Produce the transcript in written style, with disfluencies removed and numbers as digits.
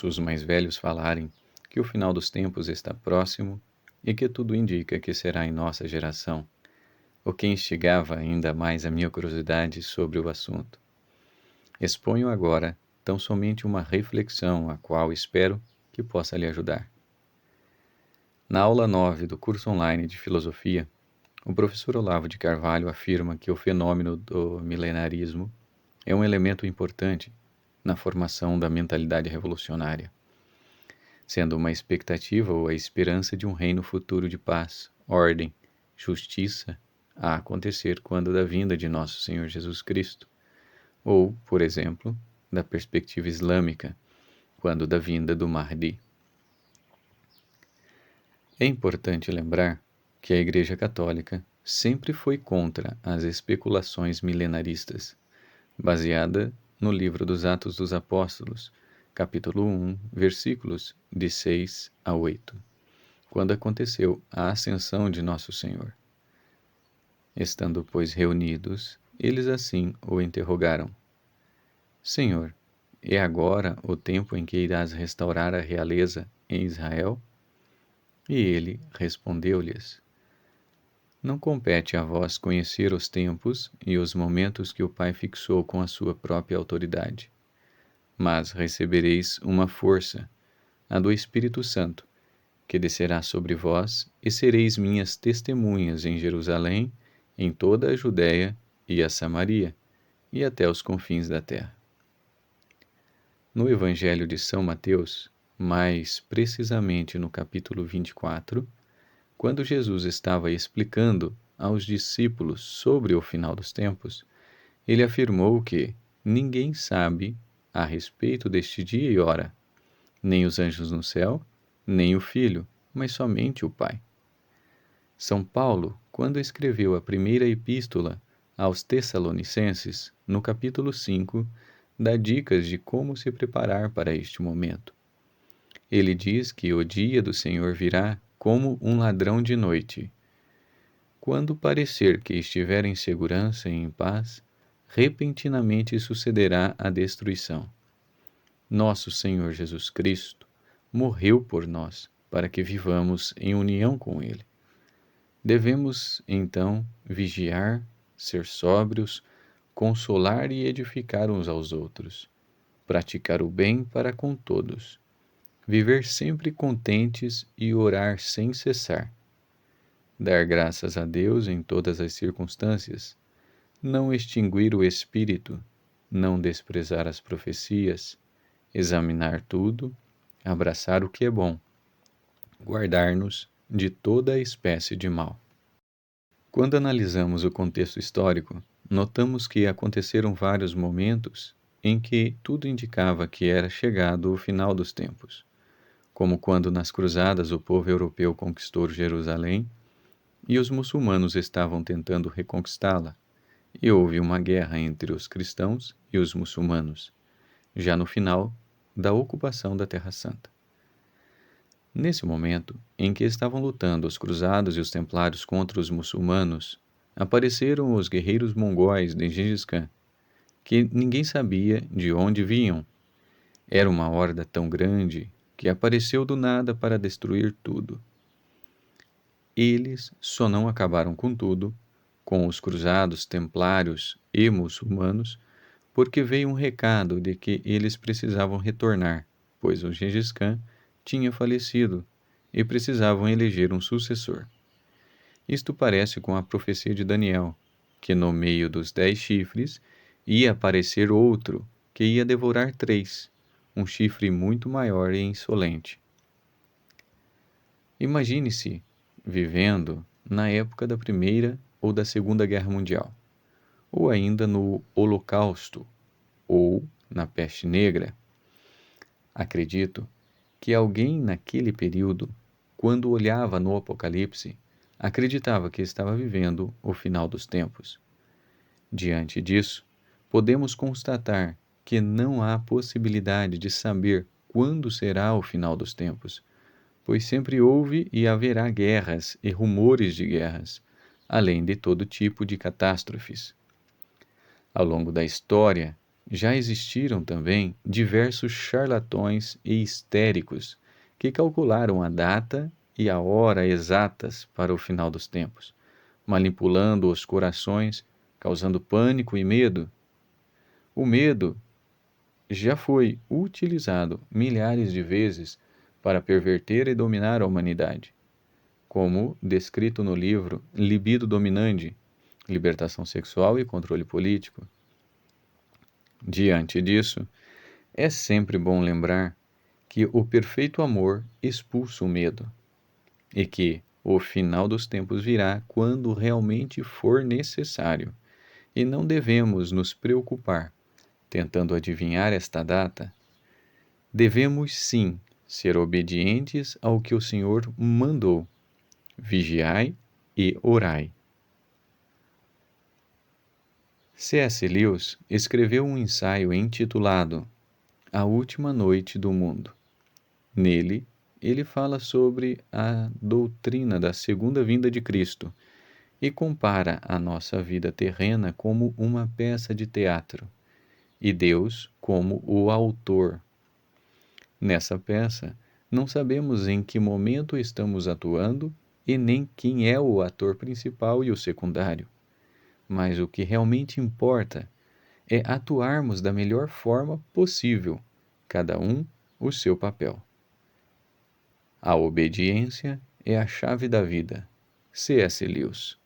ouço os mais velhos falarem que o final dos tempos está próximo e que tudo indica que será em nossa geração, o que instigava ainda mais a minha curiosidade sobre o assunto. Exponho agora tão somente uma reflexão a qual espero que possa lhe ajudar. Na aula 9 do curso online de filosofia, o professor Olavo de Carvalho afirma que o fenômeno do milenarismo é um elemento importante na formação da mentalidade revolucionária, sendo uma expectativa ou a esperança de um reino futuro de paz, ordem, justiça a acontecer quando da vinda de nosso Senhor Jesus Cristo, ou, por exemplo, da perspectiva islâmica, quando da vinda do Mahdi. É importante lembrar que a Igreja Católica sempre foi contra as especulações milenaristas, baseada no livro dos Atos dos Apóstolos, capítulo 1, versículos de 6 a 8, quando aconteceu a ascensão de Nosso Senhor. Estando, pois, reunidos, eles assim o interrogaram: Senhor, é agora o tempo em que irás restaurar a realeza em Israel? E ele respondeu-lhes: Não compete a vós conhecer os tempos e os momentos que o Pai fixou com a sua própria autoridade. Mas recebereis uma força, a do Espírito Santo, que descerá sobre vós, e sereis minhas testemunhas em Jerusalém, em toda a Judéia e a Samaria, e até os confins da terra. No Evangelho de São Mateus, mais precisamente no capítulo 24, quando Jesus estava explicando aos discípulos sobre o final dos tempos, ele afirmou que ninguém sabe a respeito deste dia e hora, nem os anjos no céu, nem o Filho, mas somente o Pai. São Paulo, quando escreveu a primeira epístola aos Tessalonicenses, no capítulo 5, dá dicas de como se preparar para este momento. Ele diz que o dia do Senhor virá como um ladrão de noite. Quando parecer que estiver em segurança e em paz, repentinamente sucederá a destruição. Nosso Senhor Jesus Cristo morreu por nós, para que vivamos em união com Ele. Devemos, então, vigiar, ser sóbrios, consolar e edificar uns aos outros, praticar o bem para com todos, viver sempre contentes e orar sem cessar, dar graças a Deus em todas as circunstâncias, não extinguir o espírito, não desprezar as profecias, examinar tudo, abraçar o que é bom, guardar-nos de toda a espécie de mal. Quando analisamos o contexto histórico, notamos que aconteceram vários momentos em que tudo indicava que era chegado o final dos tempos, como quando nas cruzadas o povo europeu conquistou Jerusalém e os muçulmanos estavam tentando reconquistá-la, e houve uma guerra entre os cristãos e os muçulmanos, já no final da ocupação da Terra Santa. Nesse momento, em que estavam lutando os cruzados e os templários contra os muçulmanos, apareceram os guerreiros mongóis de Gengis Khan, que ninguém sabia de onde vinham. Era uma horda tão grande que apareceu do nada para destruir tudo. Eles só não acabaram com tudo, com os cruzados, templários e muçulmanos, porque veio um recado de que eles precisavam retornar, pois o Gengis Khan tinha falecido e precisavam eleger um sucessor. Isto parece com a profecia de Daniel, que no meio dos 10 chifres ia aparecer outro que ia devorar 3, um chifre muito maior e insolente. Imagine-se vivendo na época da Primeira ou da Segunda Guerra Mundial, ou ainda no Holocausto, ou na Peste Negra. Acredito que alguém naquele período, quando olhava no Apocalipse, acreditava que estava vivendo o final dos tempos. Diante disso, podemos constatar que não há possibilidade de saber quando será o final dos tempos, pois sempre houve e haverá guerras e rumores de guerras, além de todo tipo de catástrofes. Ao longo da história, Já existiram também diversos charlatões e histéricos que calcularam a data e a hora exatas para o final dos tempos, manipulando os corações, causando pânico e medo. O medo já foi utilizado milhares de vezes para perverter e dominar a humanidade, como descrito no livro Libido Dominandi, Libertação Sexual e Controle Político. Diante disso, é sempre bom lembrar que o perfeito amor expulsa o medo e que o final dos tempos virá quando realmente for necessário, e não devemos nos preocupar tentando adivinhar esta data. Devemos sim ser obedientes ao que o Senhor mandou: vigiai e orai. C.S. Lewis escreveu um ensaio intitulado A Última Noite do Mundo. Nele, ele fala sobre a doutrina da segunda vinda de Cristo e compara a nossa vida terrena como uma peça de teatro e Deus como o autor. Nessa peça, não sabemos em que momento estamos atuando e nem quem é o ator principal e o secundário, mas o que realmente importa é atuarmos da melhor forma possível, cada um o seu papel. A obediência é a chave da vida. C.S. Lewis.